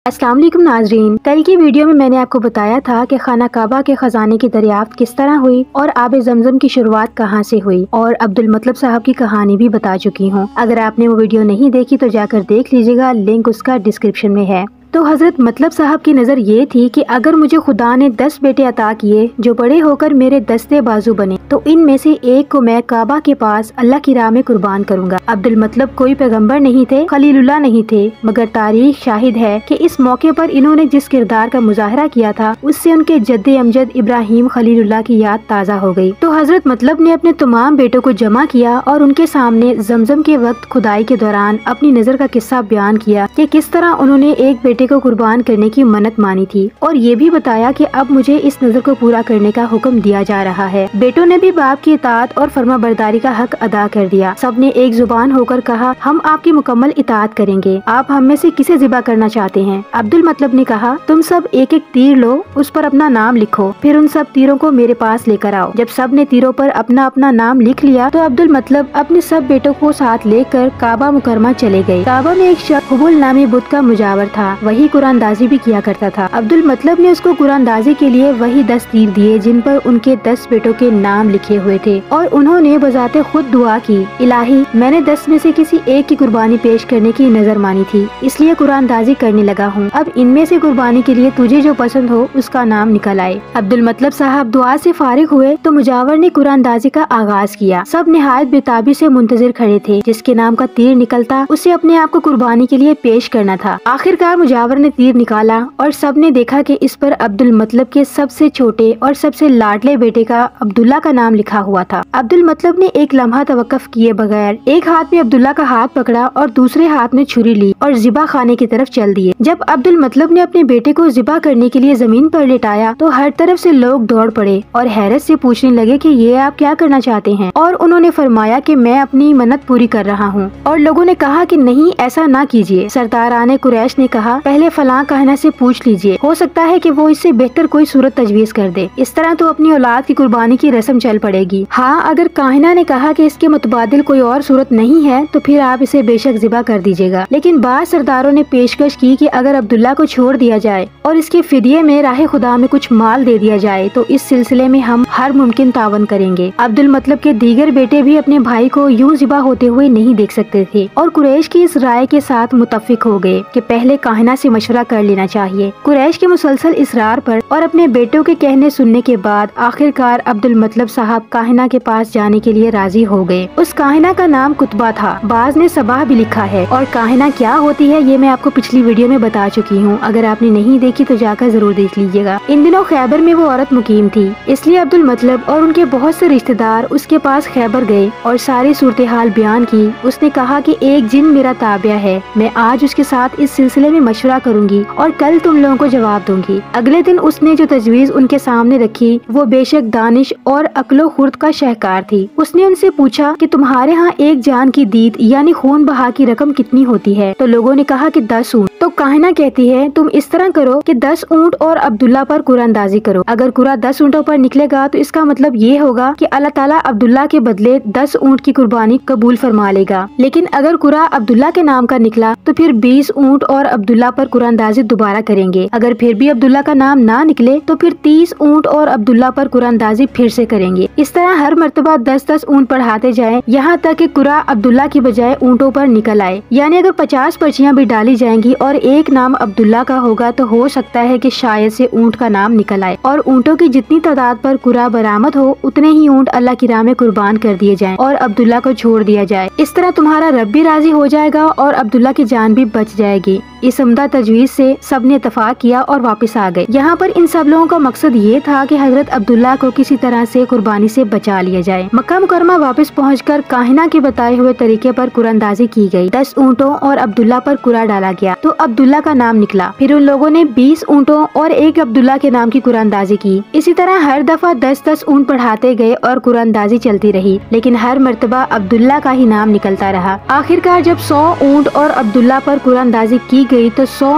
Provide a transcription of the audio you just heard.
السلام علیکم ناظرین، کل کی ویڈیو میں نے آپ کو بتایا تھا کہ خانہ کعبہ کے خزانے کی دریافت کس طرح ہوئی اور آب زمزم کی شروعات کہاں سے ہوئی، اور عبدالمطلب صاحب کی کہانی بھی بتا چکی ہوں۔ اگر آپ نے وہ ویڈیو نہیں دیکھی تو جا کر دیکھ لیجیے گا، لنک اس کا ڈسکرپشن میں ہے۔ تو حضرت مطلب صاحب کی نظر یہ تھی کہ اگر مجھے خدا نے 10 بیٹے عطا کیے جو بڑے ہو کر میرے دستے بازو بنے تو ان میں سے ایک کو میں کعبہ کے پاس اللہ کی راہ میں قربان کروں گا۔ عبدالمطلب کوئی پیغمبر نہیں تھے، خلیل اللہ نہیں تھے، مگر تاریخ شاہد ہے کہ اس موقع پر انہوں نے جس کردار کا مظاہرہ کیا تھا اس سے ان کے جد امجد ابراہیم خلیل اللہ کی یاد تازہ ہو گئی۔ تو حضرت مطلب نے اپنے تمام بیٹوں کو جمع کیا اور ان کے سامنے زمزم کے وقت کھدائی کے دوران اپنی نظر کا قصہ بیان کیا کہ کس طرح انہوں نے ایک بیٹے کو قربان کرنے کی منت مانی تھی، اور یہ بھی بتایا کہ اب مجھے اس نظر کو پورا کرنے کا حکم دیا جا رہا ہے۔ بیٹوں نے بھی باپ کی اطاعت اور فرما برداری کا حق ادا کر دیا۔ سب نے ایک زبان ہو کر کہا، ہم آپ کی مکمل اطاعت کریں گے، آپ ہم میں سے کسے ذبح کرنا چاہتے ہیں؟ عبدالمطلب نے کہا، تم سب ایک ایک تیر لو، اس پر اپنا نام لکھو، پھر ان سب تیروں کو میرے پاس لے کر آؤ۔ جب سب نے تیروں پر اپنا اپنا نام لکھ لیا تو عبدالمطلب اپنے سب بیٹوں کو ساتھ لے کر کعبہ مکرمہ چلے گئے۔ کعبہ میں ایک شخص حبل نامی بت کا مجاور تھا، وہی قرآن اندازی بھی کیا کرتا تھا۔ عبدالمطلب نے اس کو قرآن اندازی کے لیے وہی 10 تیر دیے جن پر ان کے 10 بیٹوں کے نام لکھے ہوئے تھے، اور انہوں نے بذات خود دعا کی، الہی میں نے 10 میں سے کسی ایک کی قربانی پیش کرنے کی نظر مانی تھی، اس لیے قرآن اندازی کرنے لگا ہوں، اب ان میں سے قربانی کے لیے تجھے جو پسند ہو اس کا نام نکل آئے۔ عبدالمطلب صاحب دعا سے فارغ ہوئے تو مجاور نے قرآن اندازی کا آغاز کیا۔ سب نہایت بےتابی سے منتظر کھڑے تھے، جس کے نام کا تیر نکلتا اسے اپنے آپ کو قربانی کے لیے پیش کرنا تھا۔ آخرکار مجاور نے تیر نکالا اور سب نے دیکھا کہ اس پر عبدالمطلب کے سب سے چھوٹے اور سب سے لاڈلے بیٹے کا عبداللہ کا نام لکھا ہوا تھا۔ عبدالمطلب نے ایک لمحہ توقف کیے بغیر ایک ہاتھ میں عبداللہ کا ہاتھ پکڑا اور دوسرے ہاتھ میں چھری لی اور ذبح خانے کی طرف چل دیے۔ جب عبدالمطلب نے اپنے بیٹے کو ذبح کرنے کے لیے زمین پر لٹایا تو ہر طرف سے لوگ دوڑ پڑے اور حیرت سے پوچھنے لگے کہ یہ آپ کیا کرنا چاہتے ہیں، اور انہوں نے فرمایا کہ میں اپنی منت پوری کر رہا ہوں، اور لوگوں نے کہا کہ نہیں ایسا نہ کیجیے۔ سرداران قریش نے کہا، پہلے فلاں کہنا سے پوچھ لیجیے، ہو سکتا ہے کہ وہ اس سے بہتر کوئی صورت تجویز کر دے، اس طرح تو اپنی اولاد کی قربانی کی رسم چل پڑے گی۔ ہاں اگر کاہنہ نے کہا کہ اس کے متبادل کوئی اور صورت نہیں ہے تو پھر آپ اسے بے شک ذبح کر دیجیے گا، لیکن بعض سرداروں نے پیشکش کی کہ اگر عبداللہ کو چھوڑ دیا جائے اور اس کے فدیے میں راہ خدا میں کچھ مال دے دیا جائے تو اس سلسلے میں ہم ہر ممکن تعاون کریں گے۔ عبدالمطلب کے دیگر بیٹے بھی اپنے بھائی کو یوں ذبح ہوتے ہوئے نہیں دیکھ سکتے تھے، اور قریش کی اس رائے کے ساتھ متفق ہو گئے کہ پہلے کاہنہ سے مشورہ کر لینا چاہیے۔ قریش کے مسلسل اصرار پر اور اپنے بیٹوں کے کہنے سننے کے بعد آخرکار عبدالمطلب صاحب کاہنہ کے پاس جانے کے لیے راضی ہو گئے۔ اس کاہنہ کا نام کتبہ تھا، بعض نے صباح بھی لکھا ہے، اور کاہنہ کیا ہوتی ہے یہ میں آپ کو پچھلی ویڈیو میں بتا چکی ہوں، اگر آپ نے نہیں دیکھی تو جا کر ضرور دیکھ لیجیے گا۔ ان دنوں خیبر میں وہ عورت مقیم تھی، اس لیے عبدالمطلب اور ان کے بہت سے رشتہ دار اس کے پاس خیبر گئے اور ساری صورتحال بیان کی۔ اس نے کہا کہ ایک جن میرا تابع ہے، میں آج اس کے ساتھ اس سلسلے میں مشورہ کروں گی اور کل تم لوگوں کو جواب دوں گی۔ اگلے دن اس نے جو تجویز ان کے سامنے رکھی وہ بے شک دانش اور عقل و خرد کا شہکار تھی۔ اس نے ان سے پوچھا کہ تمہارے ہاں ایک جان کی دیت یعنی خون بہا کی رقم کتنی ہوتی ہے؟ تو لوگوں نے کہا کہ 10 اونٹ۔ تو کاہنہ کہتی ہے، تم اس طرح کرو کہ 10 اونٹ اور عبداللہ پر قرآن اندازی کرو، اگر قرآن 10 اونٹوں پر نکلے گا تو اس کا مطلب یہ ہوگا کہ اللہ تعالیٰ عبداللہ کے بدلے 10 اونٹ کی قربانی قبول فرما لے گا، لیکن اگر قرآن عبداللہ کے نام کا نکلا تو پھر 20 اونٹ اور عبداللہ پر قرآن اندازی دوبارہ کریں گے، اگر پھر بھی عبداللہ کا نام نہ نکلے تو پھر 30 اونٹ اور عبداللہ پر قرآن اندازی پھر سے کریں گے۔ اس طرح ہر مرتبہ 10 اونٹ پڑھاتے جائیں یہاں تک کہ قرآن عبداللہ کی بجائے اونٹوں پر نکل آئے، یعنی اگر 50 پرچیاں بھی ڈالی جائیں گی اور ایک نام عبداللہ کا ہوگا تو ہو سکتا ہے کہ شاید سے اونٹ کا نام نکل آئے، اور اونٹوں کی جتنی تعداد پر قرآن برآمد ہو اتنے ہی اونٹ اللہ کی راہ میں قربان کر دیے جائیں اور عبداللہ کو چھوڑ دیا جائے۔ اس طرح تمہارا رب بھی راضی ہو جائے گا اور عبداللہ کی جان بھی بچ جائے گی۔ اس عمدہ تجویز سے سب نے اتفاق کیا اور واپس آ گئے۔ یہاں پر ان سب لوگوں کا مقصد یہ تھا کہ حضرت عبداللہ کو کسی طرح سے قربانی سے بچا لیا جائے۔ مکہ مکرمہ واپس پہنچ کر کاہنہ کے بتائے ہوئے طریقے پر قرآن اندازی کی گئی، 10 اونٹوں اور عبداللہ پر قرآن ڈالا گیا تو عبداللہ کا نام نکلا، پھر ان لوگوں نے 20 اونٹوں اور ایک عبداللہ کے نام کی قرآن اندازی کی۔ اسی طرح ہر دفعہ 10 اونٹ پڑھاتے گئے اور قرآن اندازی چلتی رہی، لیکن ہر مرتبہ عبداللہ کا ہی نام نکلتا رہا۔ آخرکار جب 100 اونٹ اور عبداللہ پر قرآن اندازی کی گئی تو 100